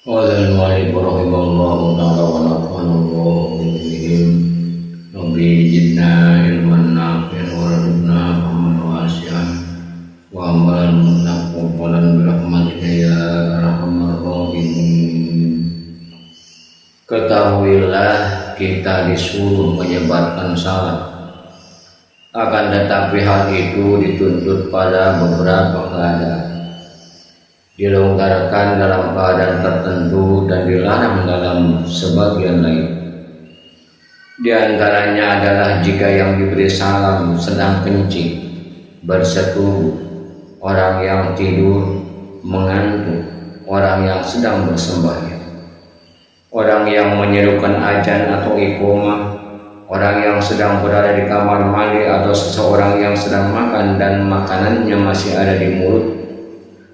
Qala al-mu'allif rahimahullahu ta'ala wa nafa'ana Allahu bihim Rabbi zidna ilman nafi'an wa rizqna rahman wasi'an wa amalan mutaqabbalan bi rahmatika ya arhamar rahimin. Ketahuilah kita disuruh menyebarkan salam, akan tetapi hal itu dituntut pada beberapa keadaan. Dilonggarkan dalam keadaan tertentu dan dilarang dalam sebagian lain. Di antaranya adalah jika yang diberi salam sedang kencing, bersetubuh, orang yang tidur, mengantuk, orang yang sedang bersembahyang, orang yang menyerukan azan atau iqamah, orang yang sedang berada di kamar mandi, atau seseorang yang sedang makan dan makanannya masih ada di mulut,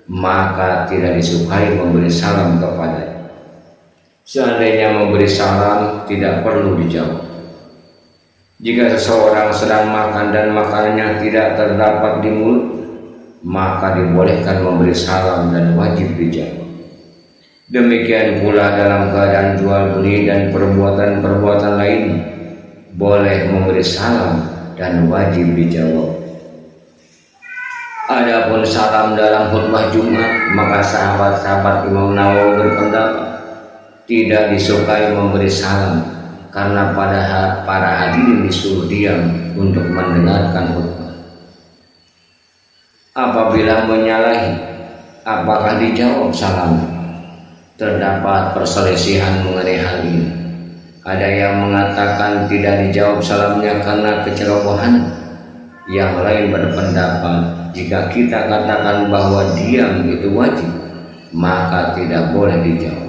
maka tidak disukai memberi salam kepadanya. Seandainya memberi salam tidak perlu dijawab. Jika seseorang sedang makan dan makanannya tidak terdapat di mulut, maka dibolehkan memberi salam dan wajib dijawab. Demikian pula dalam keadaan jual beli dan perbuatan-perbuatan lain, boleh memberi salam dan wajib dijawab. Adapun salam dalam khutbah Jumat, maka sahabat-sahabat Imam Nawawi berpendapat tidak disukai memberi salam karena para hadirin disuruh diam untuk mendengarkan khutbah. Apabila menyalahi, apakah dijawab salam? Terdapat perselisihan mengenai hal ini. Ada yang mengatakan tidak dijawab salamnya karena kecerobohan. Yang lain berpendapat jika kita katakan bahwa diam itu wajib, maka tidak boleh dijawab.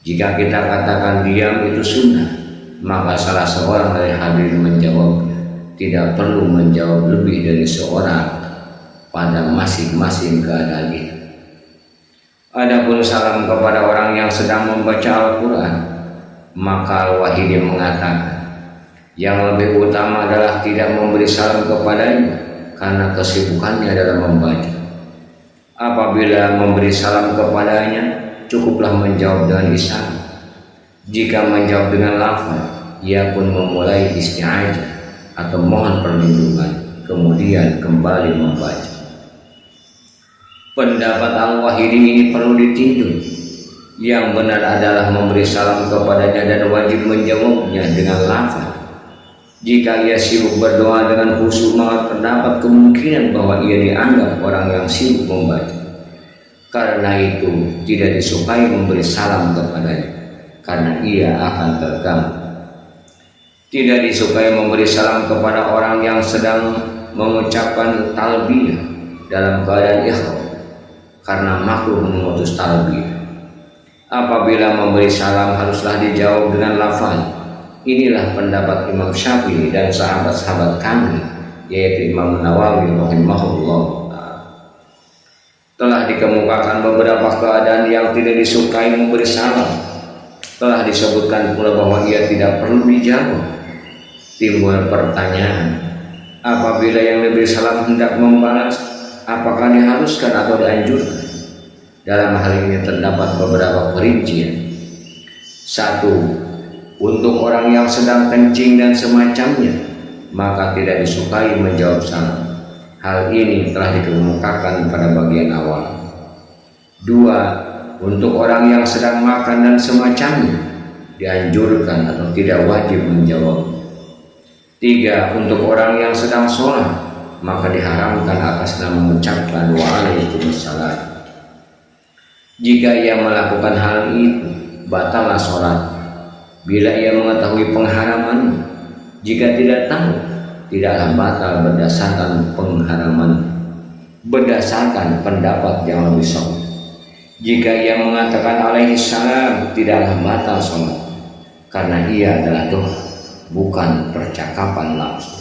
Jika kita katakan diam itu sunnah, maka salah seorang dari hadirin menjawab, tidak perlu menjawab lebih dari seorang pada masing-masing keadaan itu. Adapun salam kepada orang yang sedang membaca Al-Quran, maka Al-Wahidi mengatakan yang lebih utama adalah tidak memberi salam kepadanya karena kesibukannya dalam membaca. Apabila memberi salam kepadanya, cukuplah menjawab dengan isyarat. Jika menjawab dengan lafaz, ia pun memulai isti'adzah atau mohon perlindungan, kemudian kembali membaca. Pendapat Al-Wahidi ini perlu ditinjau. Yang benar adalah memberi salam kepadanya dan wajib menjawabnya dengan lafaz. Jika ia sibuk berdoa dengan khusyuk, maka terdapat kemungkinan bahwa ia dianggap orang yang sibuk membaca. Karena itu tidak disukai memberi salam kepadanya, karena ia akan terganggu. Tidak disukai memberi salam kepada orang yang sedang mengucapkan talbiyah dalam keadaan ihram, karena makruh memutus talbiyah. Apabila memberi salam haruslah dijawab dengan lafaz. Inilah pendapat Imam Syafi'i dan sahabat-sahabat kami, yaitu Imam Nawawi rahimahullah. Telah dikemukakan beberapa keadaan yang tidak disukai memberi salam. Telah disebutkan pula bahwa ia tidak perlu dijawab. Timbul pertanyaan, apabila yang diberi salam hendak membalas, apakah diharuskan atau dianjurkan? Dalam hal ini terdapat beberapa perincian. 1. Untuk orang yang sedang kencing dan semacamnya, maka tidak disukai menjawab salam. Hal ini telah dikemukakan pada bagian awal. 2. Untuk orang yang sedang makan dan semacamnya, dianjurkan atau tidak wajib menjawab. 3. Untuk orang yang sedang sholat, maka diharamkan atas nama mengucapkan waalaikumsalam. Jika ia melakukan hal itu, batallah sholat. Bila ia mengetahui pengharaman, jika tidak tahu, tidaklah batal berdasarkan pengharaman, berdasarkan pendapat yang lebih sahih. Jika ia mengatakan alaihi salam, tidaklah batal sholat, karena ia adalah doa, bukan percakapan langsung.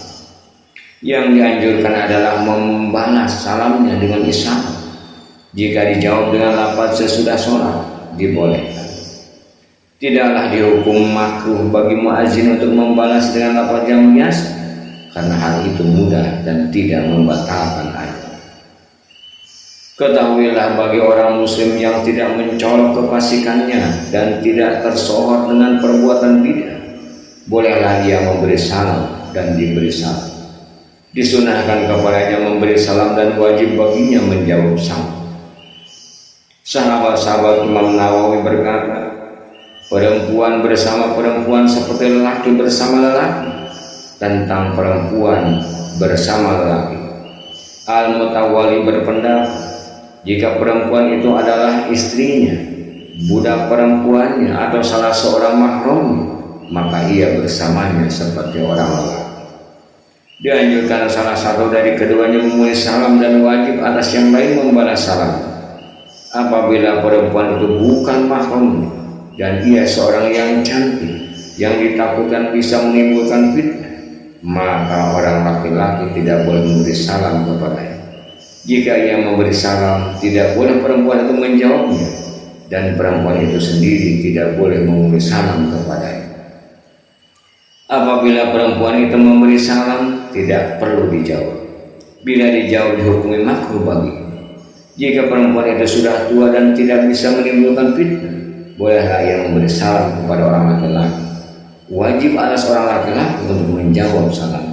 Yang dianjurkan adalah membalas salamnya dengan isyarat. Jika dijawab dengan lafaz sesudah sholat, dibolehkan. Tidaklah dihukum makruh bagi muazin untuk membalas dengan lafaz yang biasa, karena hal itu mudah dan tidak membatalkan azan. Ketahuilah bagi orang muslim yang tidak mencolok kefasikannya dan tidak tersohor dengan perbuatan bid'ah, bolehlah dia memberi salam dan diberi salam. Disunahkan kepadanya memberi salam dan wajib baginya menjawab salam. Sahabat-sahabat Imam Nawawi berkata, perempuan bersama perempuan seperti lelaki bersama lelaki. Tentang perempuan bersama lelaki, Al-Mutawali berpendapat, jika perempuan itu adalah istrinya, budak perempuannya atau salah seorang mahramnya, maka ia bersamanya seperti orang lelaki. Dianjurkan salah satu dari keduanya memulai salam dan wajib atas yang lain membalas salam. Apabila perempuan itu bukan mahramnya dan ia seorang yang cantik, yang ditakutkan bisa menimbulkan fitnah, maka orang laki-laki tidak boleh memberi salam kepadanya. Jika ia memberi salam, tidak boleh perempuan itu menjawabnya, dan perempuan itu sendiri tidak boleh memberi salam kepadanya. Apabila perempuan itu memberi salam, tidak perlu dijawab. Bila dijawab dihukumi makruh bagi. Jika perempuan itu sudah tua dan tidak bisa menimbulkan fitnah, bolehlah ia memberi salam kepada orang laki-laki. Wajib atas orang laki-laki untuk menjawab salam.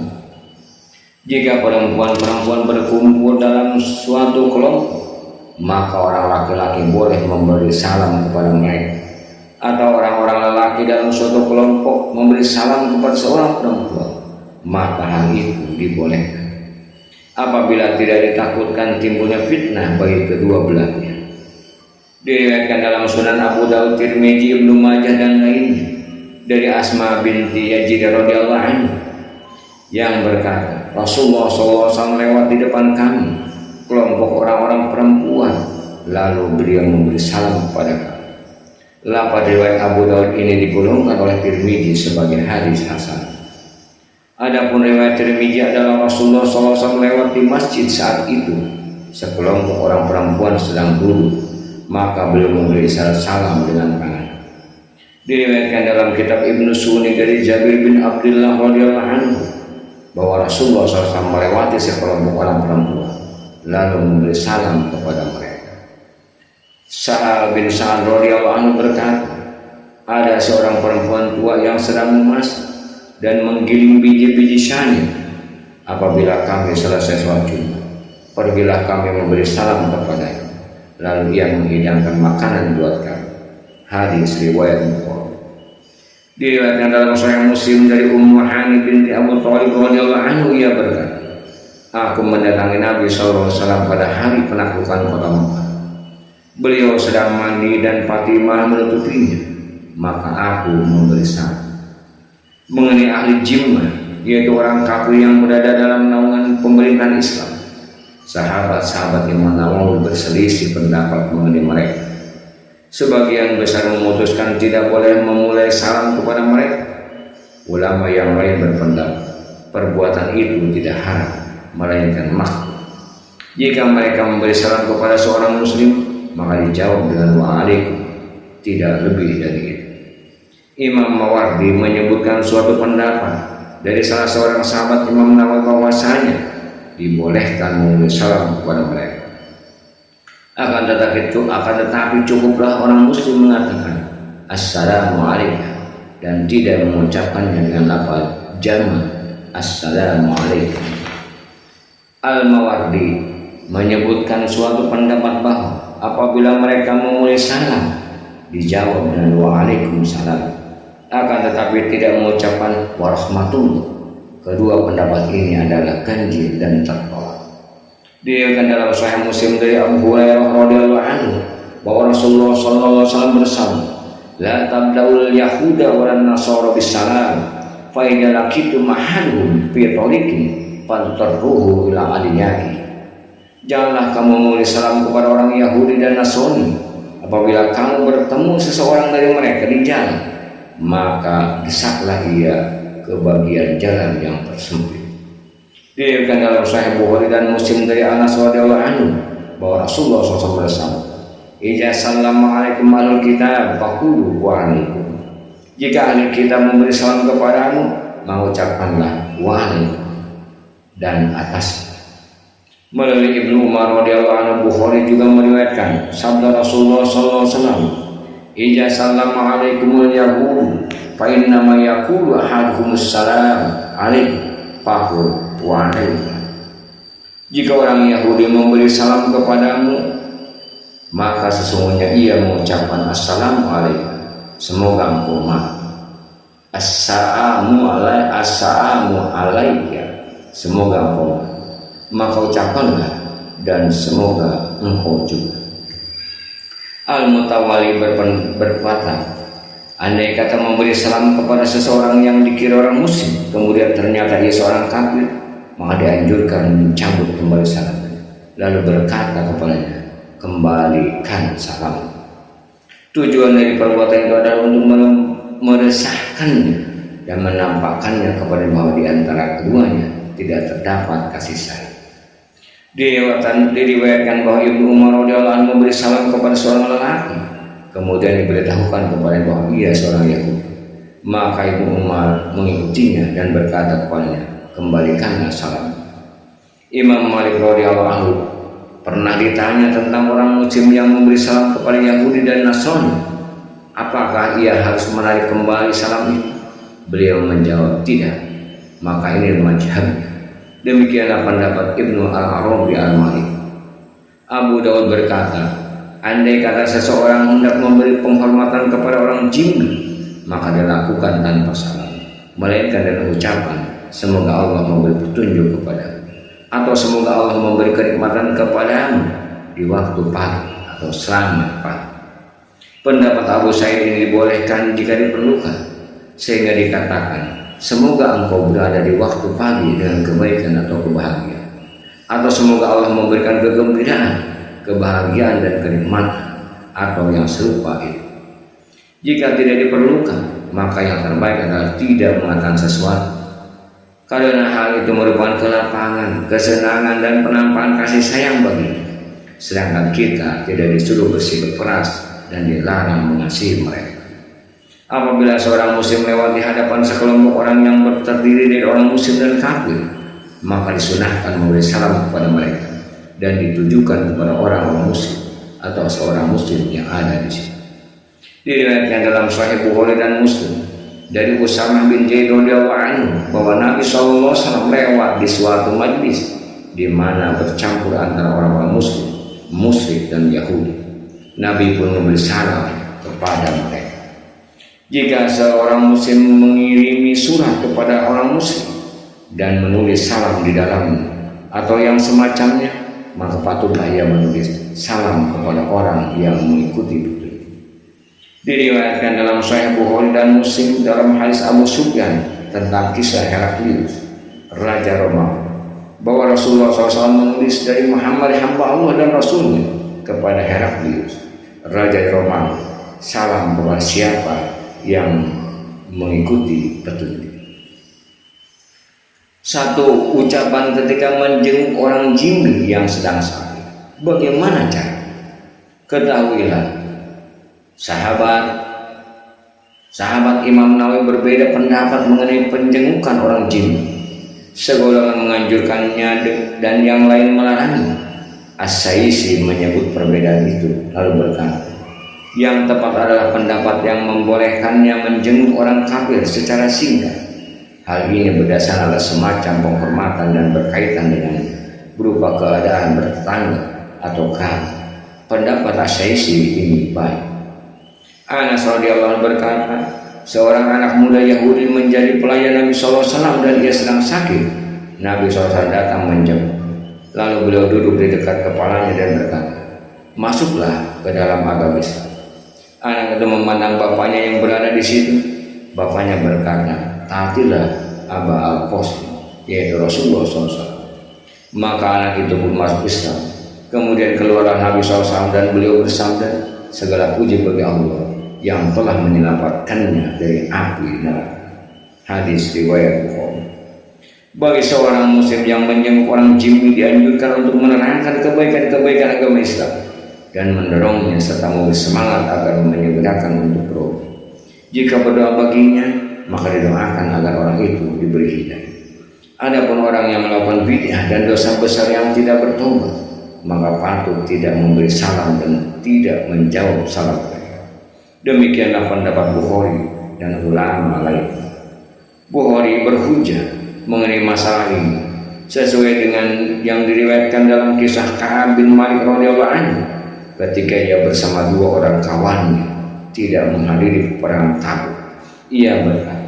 Jika perempuan-perempuan berkumpul dalam suatu kelompok, maka orang laki-laki boleh memberi salam kepada mereka, atau orang-orang lelaki dalam suatu kelompok memberi salam kepada seorang perempuan, maka hal itu dibolehkan apabila tidak ditakutkan timbulnya fitnah bagi kedua belahnya. Diriwayatkan dalam Sunan Abu Daud, Tirmizi, Ibnu Majah dan lainnya dari Asma binti Yazid radhiyallahu anha yang berkata, Rasulullah SAW lewat di depan kami, kelompok orang-orang perempuan, lalu beliau memberi salam kepada kami. Lafaz riwayat Abu Daud ini digolongkan oleh Tirmizi sebagai hadis hasan. Adapun riwayat Tirmizi adalah Rasulullah SAW lewat di masjid saat itu, sekelompok orang perempuan sedang duduk, maka beliau memberi salam dengan tangan. Diriwayatkan dalam kitab Ibnu Sunni dari Jabir bin Abdullah radhiyallahu anhu bahwa Rasulullah SAW melewati sekelompok orang perempuan, lalu memberi salam kepada mereka. Sa'al bin Sa'ad radhiyallahu anhu berkata, ada seorang perempuan tua yang sedang memasak dan menggiling biji-biji syani. Apabila kami selesai sholat Jumat, pergilah kami memberi salam kepadanya, lalu ia menghidangkan makanan buat kami. Hadis riwayat Bukhari. Diriwayatkan dalam Sahih Muslim dari Ummu Hani binti Abu Thalib radhiyallahu anhu, ia berkata, aku mendatangi Nabi SAW pada hari penaklukan kota Mekah. Beliau sedang mandi dan Fatimah menutupinya, maka aku memberi salam. Mengenai ahli jimmah, yaitu orang kafir yang berada dalam naungan pemerintahan Islam, sahabat-sahabat Imam Nawawi berselisih pendapat mengenai mereka. Sebagian besar memutuskan tidak boleh memulai salam kepada mereka. Ulama yang lain berpendapat perbuatan itu tidak haram, melainkan makruh. Jika mereka memberi salam kepada seorang muslim, maka dijawab dengan wa'alaikum, tidak lebih dari itu. Imam Mawardi menyebutkan suatu pendapat dari salah seorang sahabat Imam Nawawi bahwasanya dibolehkan memberi salam kepada mereka. Akan tetapi cukuplah orang muslim mengatakan Assalamualaikum dan tidak mengucapkannya dengan lafaz jama' Assalamualaikum. Al-Mawardi menyebutkan suatu pendapat bahwa apabila mereka memulai salam, dijawab dengan waalaikumsalam, akan tetapi tidak mengucapkan warahmatullah. Kedua pendapat ini adalah ganjil dan tertolak. Diriwayatkan dalam Sahih Muslim dari Abu Hurairah radhiyallahu anhu bahwa Rasulullah SAW bersabda, la tabdaul yahuda walan nasara bisalam fa idza laqitum mahadum fi tariqin fantarruhu ila aliyati. Janganlah kamu memberi salam kepada orang Yahudi dan Nasrani. Apabila kamu bertemu seseorang dari mereka di jalan, maka desaklah ia ke bagian jalan yang tersempit. Diriwayatkan dalam Sahih Bukhari dan Muslim dari Anas radhiyallahu anhu bahwa Rasulullah SAW bersabda, "Idza sallama alaikum ahlul kitab faqulu wa alaikum." Jika ahli kitab memberi salam kepadamu, mengucapkanlah wa alaikum dan atas. Melalui Ibnu Umar radhiyallahu anhu, Bukhari juga meriwayatkan sabda Rasulullah sallallahu alaihi wasallam, "Idza sallama alaikumul yahud fa inna ma yaqulu ahaduhumus salam alaikum faqul wa alaikum." Jika orang Yahudi memberi salam kepadamu, maka sesungguhnya ia mengucapkan assalamualaikum, semoga engkau maaf. Assalamu alayya, semoga engkau maaf. Maka ucapkanlah dan semoga engkau juga. Al-Mutawali berkata, andai kata memberi salam kepada seseorang yang dikira orang muslim, kemudian ternyata dia seorang kafir, maka dianjurkan mencabut kembali salam, lalu berkata kepadanya, kembalikan salam. Tujuan dari perbuatan itu adalah untuk meresahkannya dan menampakkannya kepada bahwa di antara keduanya tidak terdapat kasih sayang. Diriwayatkan bahwa Ibnu Umar radhiyallahu anhu memberi salam kepada seorang lelaki, kemudian diberitahukan kepada bahwa ia seorang Yahudi. Maka Ibnu Umar mengikutinya dan berkata kepadanya, kembalikanlah salam. Imam Malik radhiyallahu anhu pernah ditanya tentang orang muslim yang memberi salam kepada Yahudi dan Nasrani, apakah ia harus menarik kembali salam itu? Beliau menjawab tidak. Maka ini mazhabnya. Demikianlah pendapat Ibnu Al-Arabi Al-Maliki. Abu Daud berkata, andai kata seseorang hendak memberi penghormatan kepada orang jimmi, maka dilakukan tanpa salam, melainkan dengan ucapan, semoga Allah memberi petunjuk kepadamu, atau semoga Allah memberi kenikmatan kepadamu di waktu pagi, atau selamat pagi. Pendapat Abu Sa'id ini dibolehkan jika diperlukan, sehingga dikatakan, semoga engkau berada di waktu pagi dengan kebaikan atau kebahagiaan, atau semoga Allah memberikan kegembiraan, kebahagiaan dan kenikmatan, atau yang serupa itu. Jika tidak diperlukan, maka yang terbaik adalah tidak mengatakan sesuatu, karena hal itu merupakan kelapangan, kesenangan dan penampakan kasih sayang baginya. Sedangkan kita tidak disuruh bersikap keras dan dilarang mengasihi mereka. Apabila seorang muslim lewat di hadapan sekelompok orang yang terdiri dari orang muslim dan kafir, maka disunahkan memberi salam kepada mereka dan ditujukan kepada orang-orang muslim atau seorang muslim yang ada di sini. Diriwayatkan dalam Sahih Bukhari dan Muslim dari Usamah bin Zaid radhiyallahu anhu bahwa Nabi SAW lewat di suatu majlis di mana bercampur antara orang-orang muslim, musyrik dan Yahudi. Nabi pun memberi salam kepada mereka. Jika seorang muslim mengirimi surat kepada orang muslim dan menulis salam di dalamnya atau yang semacamnya, maka patutlah ia menulis salam kepada orang yang mengikuti itu. Diriwayatkan dalam Sahih Bukhari dan Muslim dalam hadis Abu Sufyan tentang kisah Heraklius, Raja Romawi, bahwa Rasulullah SAW menulis dari Muhammad hamba Allah dan Rasulnya kepada Heraklius, Raja Romawi, salam kepada siapa yang mengikuti petunjuk. Satu ucapan ketika menjenguk orang jimmi yang sedang sakit. Bagaimana cara? Ketahuilah, sahabat Imam Nawawi berbeda pendapat mengenai penjengukan orang jimmi. Segolongan menganjurkannya dan yang lain melarangnya. As-Saisi menyebut perbedaan itu lalu berkata, yang tepat adalah pendapat yang membolehkannya menjenguk orang kafir secara singkat. Hal ini berdasar adalah semacam penghormatan dan berkaitan dengan berupa keadaan bertetangga atau kafir. Pendapat As-Saisi ini baik. Anas radhiyallahu anhu berkata, seorang anak muda Yahudi menjadi pelayan Nabi SAW dan ia sedang sakit. Nabi SAW datang menjenguk. Lalu beliau duduk di dekat kepalanya dan berkata, masuklah ke dalam agama Islam. Anak itu memandang bapaknya yang berada di situ. Bapaknya berkata, taatilah Aba Al-Qasim, yaitu Rasulullah SAW. Maka anak itu pun masuk Islam. Kemudian keluarlah Nabi SAW dan beliau bersabda, segala puji bagi Allah yang telah menyelamatkannya dari api neraka. Hadis riwayat Bukhari. Bagi seorang muslim yang menjenguk orang jimmi dianjurkan untuk menerangkan kebaikan-kebaikan agama Islam dan mendorongnya serta memberi semangat agar menyegerakan untuk berobat. Jika berdoa baginya, maka didoakan agar orang itu diberi hidayah. Adapun orang yang melakukan bid'ah dan dosa besar yang tidak bertobat, maka patut tidak memberi salam dan tidak menjawab salam mereka. Demikianlah pendapat Bukhari dan ulama lain. Bukhari berhujjah mengenai masalah ini sesuai dengan yang diriwayatkan dalam kisah Ka'ab bin Malik radhiyallahu anhu ketika ia bersama dua orang kawannya tidak menghadiri perang Tabuk. Ia berkata,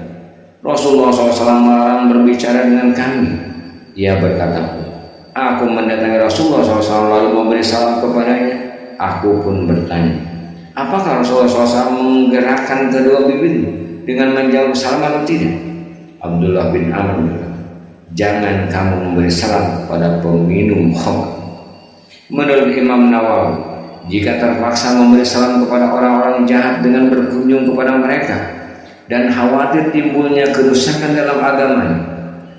Rasulullah SAW melarang berbicara dengan kami. Ia berkata, aku mendatangi Rasulullah SAW lalu memberi salam kepadanya. Aku pun bertanya, apakah Rasulullah SAW menggerakkan kedua bibirnya dengan menjawab salam atau tidak? Abdullah bin Amr berkata, jangan kamu memberi salam kepada peminum khamr. Menurut Imam Nawawi, jika terpaksa memberi salam kepada orang-orang jahat dengan berkunjung kepada mereka dan khawatir timbulnya kerusakan dalam agamanya,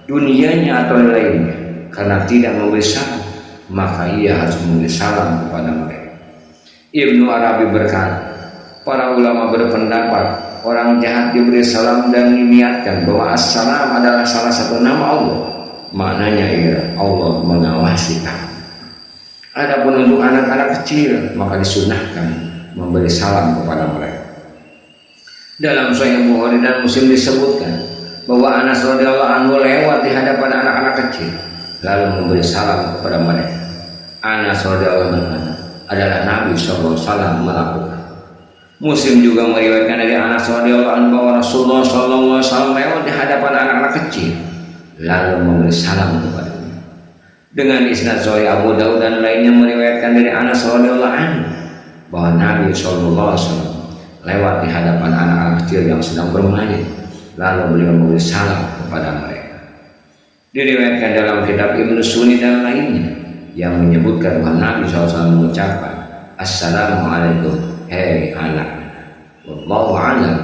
dunianya atau lainnya, karena tidak memberi salam, maka ia harus memberi salam kepada mereka. Ibnu Arabi berkata, para ulama berpendapat orang jahat diberi salam dan diniatkan bahwa assalam adalah salah satu nama Allah. Maknanya ialah Allah mengawasi kamu. Adapun untuk anak-anak kecil, maka disunahkan memberi salam kepada mereka. Dalam Sahih Bukhari dan Muslim disebutkan bahwa Anas radhiyallahu anhu lewat di hadapan anak-anak kecil lalu memberi salam kepada mereka. Anas radhiyallahu anhu adalah Nabi sallallahu alaihi wasallam melakukan. Muslim juga meriwayatkan dari Anas radhiyallahu anhu bahwa Rasulullah sallallahu alaihi wasallam lewat di hadapan anak-anak kecil lalu memberi salam kepadanya. Dengan isnad Sahih Abu Daud dan lainnya meriwayatkan dari Anas radhiyallahu anhu bahwa Nabi sallallahu alaihi wasallam lewat di hadapan anak-anak kecil yang sedang bermain lalu beliau memberi salam kepada mereka. Diriwayatkan dalam kitab Ibnu Sunni dan lainnya yang menyebutkan bahwa Nabi SAW mengucapkan Assalamualaikum hei anak. Wallahu a'lam.